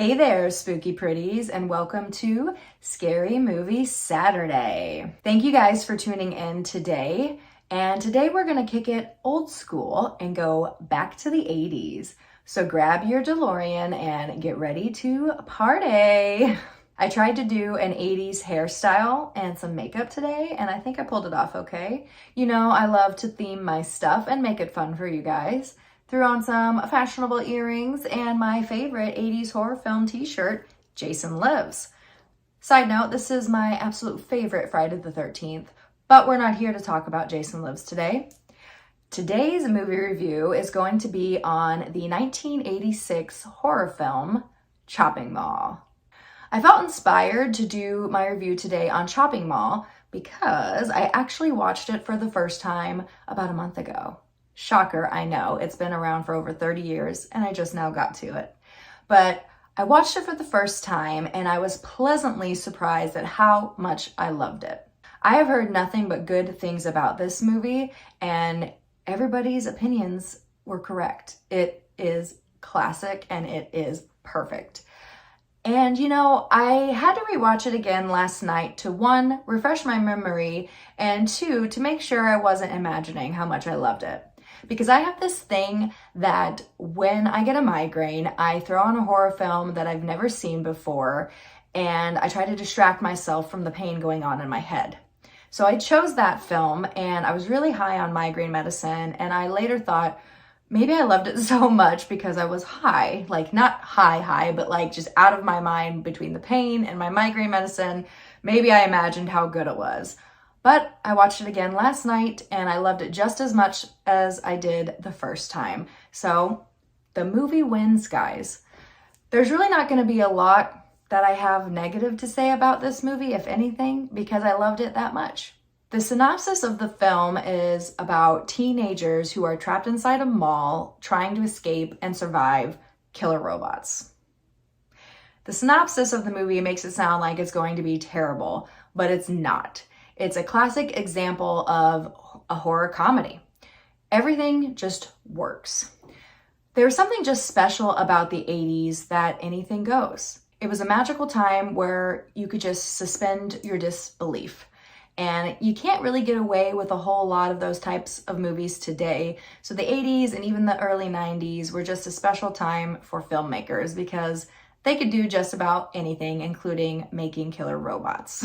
Hey there, spooky pretties, and welcome to Scary Movie Saturday. Thank you guys for tuning in today. And today we're going to kick it old school and go back to the 80s. So grab your DeLorean and get ready to party. I tried to do an 80s hairstyle and some makeup today, and I think I pulled it off okay. You know, I love to theme my stuff and make it fun for you guys. Threw on some fashionable earrings and my favorite 80s horror film t-shirt, Jason Lives. Side note, this is my absolute favorite Friday the 13th, but we're not here to talk about Jason Lives today. Today's movie review is going to be on the 1986 horror film, Chopping Mall. I felt inspired to do my review today on Chopping Mall because I actually watched it for the first time about a month ago. Shocker, I know. It's been around for over 30 years and I just now got to it. But I watched it for the first time and I was pleasantly surprised at how much I loved it. I have heard nothing but good things about this movie and everybody's opinions were correct. It is classic and it is perfect. And you know, I had to rewatch it again last night to one, refresh my memory, and two, to make sure I wasn't imagining how much I loved it. Because I have this thing that when I get a migraine, I throw on a horror film that I've never seen before, and I try to distract myself from the pain going on in my head. So I chose that film, and I was really high on migraine medicine, and I later thought, maybe I loved it so much because I was high, like not high, but like just out of my mind between the pain and my migraine medicine. Maybe I imagined how good it was. But I watched it again last night and I loved it just as much as I did the first time. So the movie wins, guys. There's really not going to be a lot that I have negative to say about this movie, if anything, because I loved it that much. The synopsis of the film is about teenagers who are trapped inside a mall trying to escape and survive killer robots. The synopsis of the movie makes it sound like it's going to be terrible, but it's not. It's a classic example of a horror comedy. Everything just works. There's something just special about the 80s that anything goes. It was a magical time where you could just suspend your disbelief. And you can't really get away with a whole lot of those types of movies today. So the 80s and even the early 90s were just a special time for filmmakers because they could do just about anything, including making killer robots.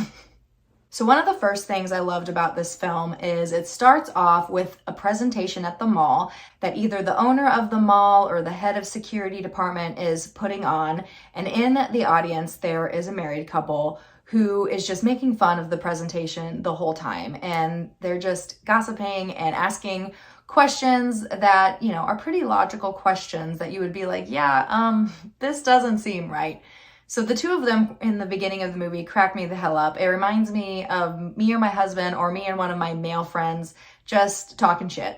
So one of the first things I loved about this film is it starts off with a presentation at the mall that either the owner of the mall or the head of security department is putting on. And in the audience, there is a married couple who is just making fun of the presentation the whole time. And they're just gossiping and asking questions that, you know, are pretty logical questions that you would be like, yeah, this doesn't seem right. So the two of them in the beginning of the movie crack me the hell up. It reminds me of me or my husband or me and one of my male friends just talking shit.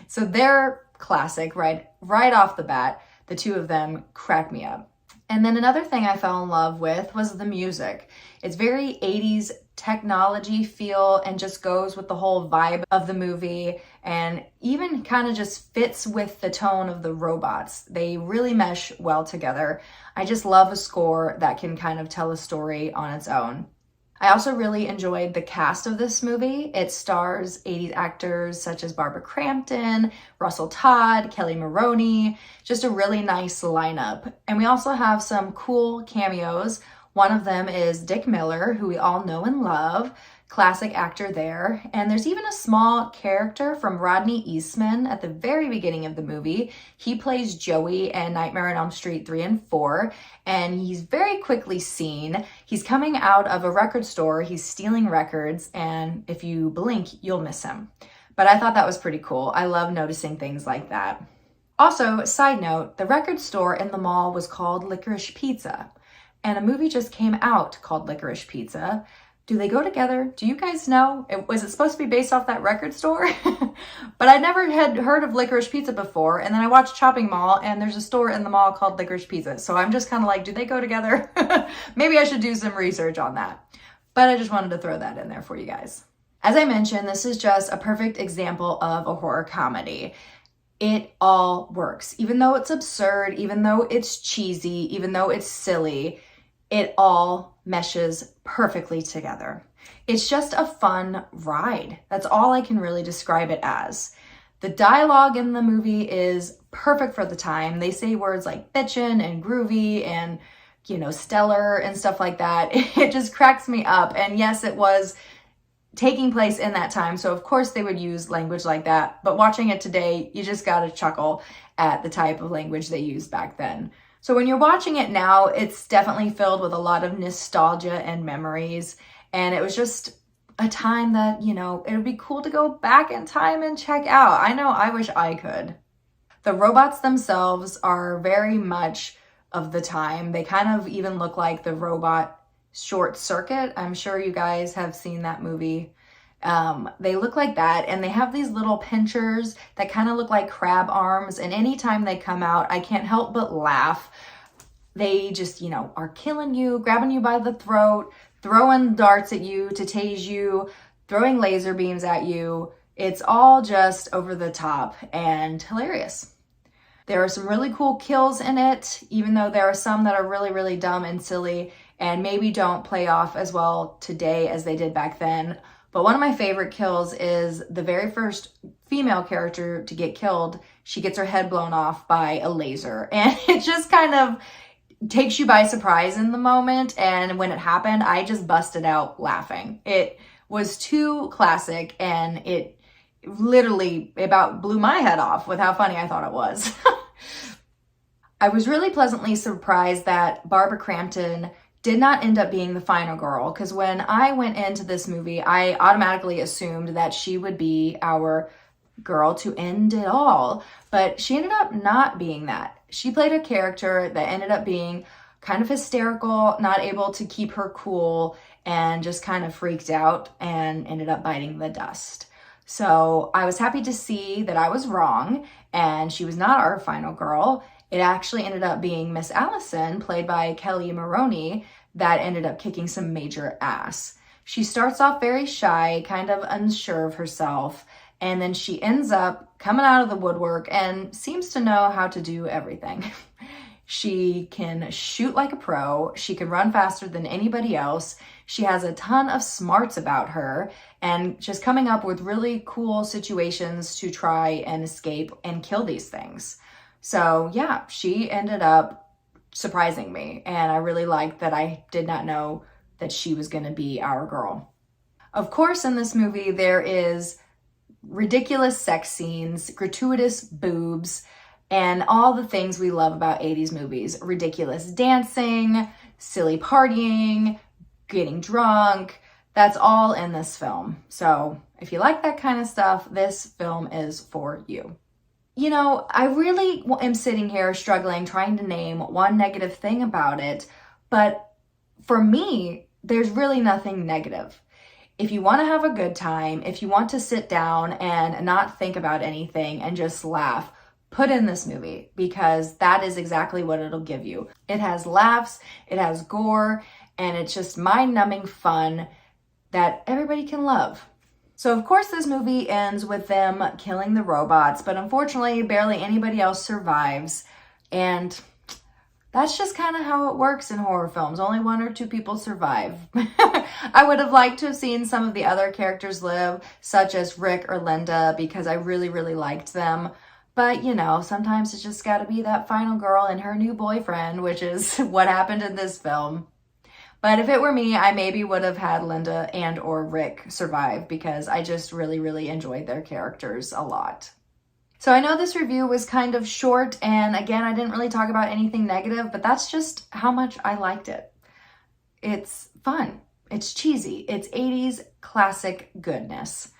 So they're classic, right off the bat. The two of them crack me up. And then another thing I fell in love with was the music. It's very 80s technology feel and just goes with the whole vibe of the movie and even kind of just fits with the tone of the robots. They really mesh well together. I just love a score that can kind of tell a story on its own. I also really enjoyed the cast of this movie. It stars 80s actors such as Barbara Crampton, Russell Todd, Kelly Maroney, just a really nice lineup. And we also have some cool cameos. One of them is Dick Miller, who we all know and love, classic actor there. And there's even a small character from Rodney Eastman at the very beginning of the movie. He plays Joey in Nightmare on Elm Street 3 and 4, and he's very quickly seen. He's coming out of a record store, he's stealing records, and if you blink, you'll miss him. But I thought that was pretty cool. I love noticing things like that. Also, side note, the record store in the mall was called Licorice Pizza, and a movie just came out called Licorice Pizza. Do they go together? Do you guys know? Was it supposed to be based off that record store? But I never had heard of Licorice Pizza before. And then I watched Chopping Mall and there's a store in the mall called Licorice Pizza. So I'm just kind of like, do they go together? Maybe I should do some research on that. But I just wanted to throw that in there for you guys. As I mentioned, this is just a perfect example of a horror comedy. it all works. Even though it's absurd, even though it's cheesy, even though it's silly, it all meshes perfectly together. It's just a fun ride. That's all I can really describe it as. The dialogue in the movie is perfect for the time. They say words like bitchin' and groovy and, stellar and stuff like that. It just cracks me up. And yes, it was taking place in that time, so of course they would use language like that. But watching it today, you just gotta chuckle at the type of language they used back then. So when you're watching it now, it's definitely filled with a lot of nostalgia and memories. And it was just a time that, it would be cool to go back in time and check out. I know I wish I could. The robots themselves are very much of the time. They kind of even look like the robot Short Circuit. I'm sure you guys have seen that movie. They look like that, and they have these little pinchers that kind of look like crab arms, and anytime they come out, I can't help but laugh. They just, are killing you, grabbing you by the throat, throwing darts at you to tase you, throwing laser beams at you. It's all just over the top and hilarious. There are some really cool kills in it, even though there are some that are really, really dumb and silly and maybe don't play off as well today as they did back then. But one of my favorite kills is the very first female character to get killed. She gets her head blown off by a laser, and it just kind of takes you by surprise in the moment. And when it happened, I just busted out laughing. It was too classic, and it literally about blew my head off with how funny I thought it was. I was really pleasantly surprised that Barbara Crampton did not end up being the final girl, because when I went into this movie, I automatically assumed that she would be our girl to end it all, but she ended up not being that. She played a character that ended up being kind of hysterical, not able to keep her cool, and just kind of freaked out and ended up biting the dust. So I was happy to see that I was wrong and she was not our final girl. It actually ended up being Miss Allison, played by Kelly Maroney, that ended up kicking some major ass. She starts off very shy, kind of unsure of herself, and then she ends up coming out of the woodwork and seems to know how to do everything. She can shoot like a pro. She can run faster than anybody else. She has a ton of smarts about her and just coming up with really cool situations to try and escape and kill these things. So yeah, she ended up surprising me, and I really liked that I did not know that she was going to be our girl. Of course, in this movie, there is ridiculous sex scenes, gratuitous boobs, and all the things we love about 80s movies. Ridiculous dancing, silly partying, getting drunk. That's all in this film. So if you like that kind of stuff, this film is for you. I really am sitting here struggling trying to name one negative thing about it, but for me, there's really nothing negative. If you want to have a good time, if you want to sit down and not think about anything and just laugh, put in this movie, because that is exactly what it'll give you. It has laughs, it has gore, and it's just mind-numbing fun that everybody can love. So of course this movie ends with them killing the robots, but unfortunately barely anybody else survives. And that's just kind of how it works in horror films. Only one or two people survive. I would have liked to have seen some of the other characters live, such as Rick or Linda, because I really, really liked them. But, sometimes it's just got to be that final girl and her new boyfriend, which is what happened in this film. But if it were me, I maybe would have had Linda and or Rick survive, because I just really, really enjoyed their characters a lot. So I know this review was kind of short, and again, I didn't really talk about anything negative, but that's just how much I liked it. It's fun. It's cheesy. It's 80s classic goodness.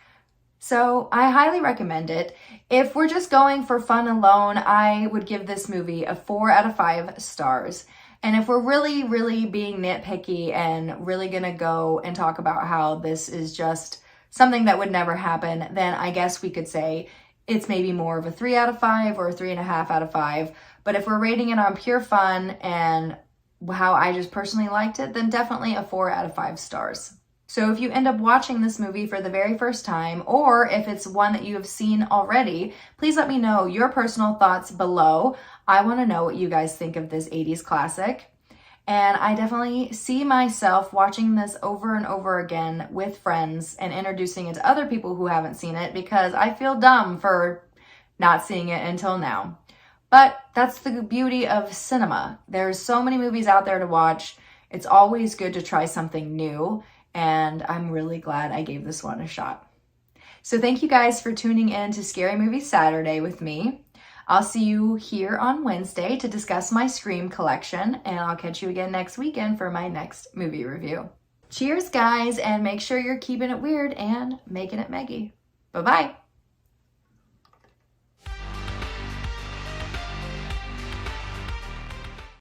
So I highly recommend it. If we're just going for fun alone, I would give this movie a 4 out of 5 stars. And if we're really, really being nitpicky and really gonna go and talk about how this is just something that would never happen, then I guess we could say it's maybe more of a 3 out of 5 or a 3.5 out of 5. But if we're rating it on pure fun and how I just personally liked it, then definitely a 4 out of 5 stars. So if you end up watching this movie for the very first time, or if it's one that you have seen already, please let me know your personal thoughts below. I want to know what you guys think of this 80s classic. And I definitely see myself watching this over and over again with friends and introducing it to other people who haven't seen it, because I feel dumb for not seeing it until now. But that's the beauty of cinema. There's so many movies out there to watch. It's always good to try something new, and I'm really glad I gave this one a shot. So thank you guys for tuning in to Scary Movie Saturday with me. I'll see you here on Wednesday to discuss my Scream collection, and I'll catch you again next weekend for my next movie review. Cheers, guys, and make sure you're keeping it weird and making it Meggy. Bye-bye.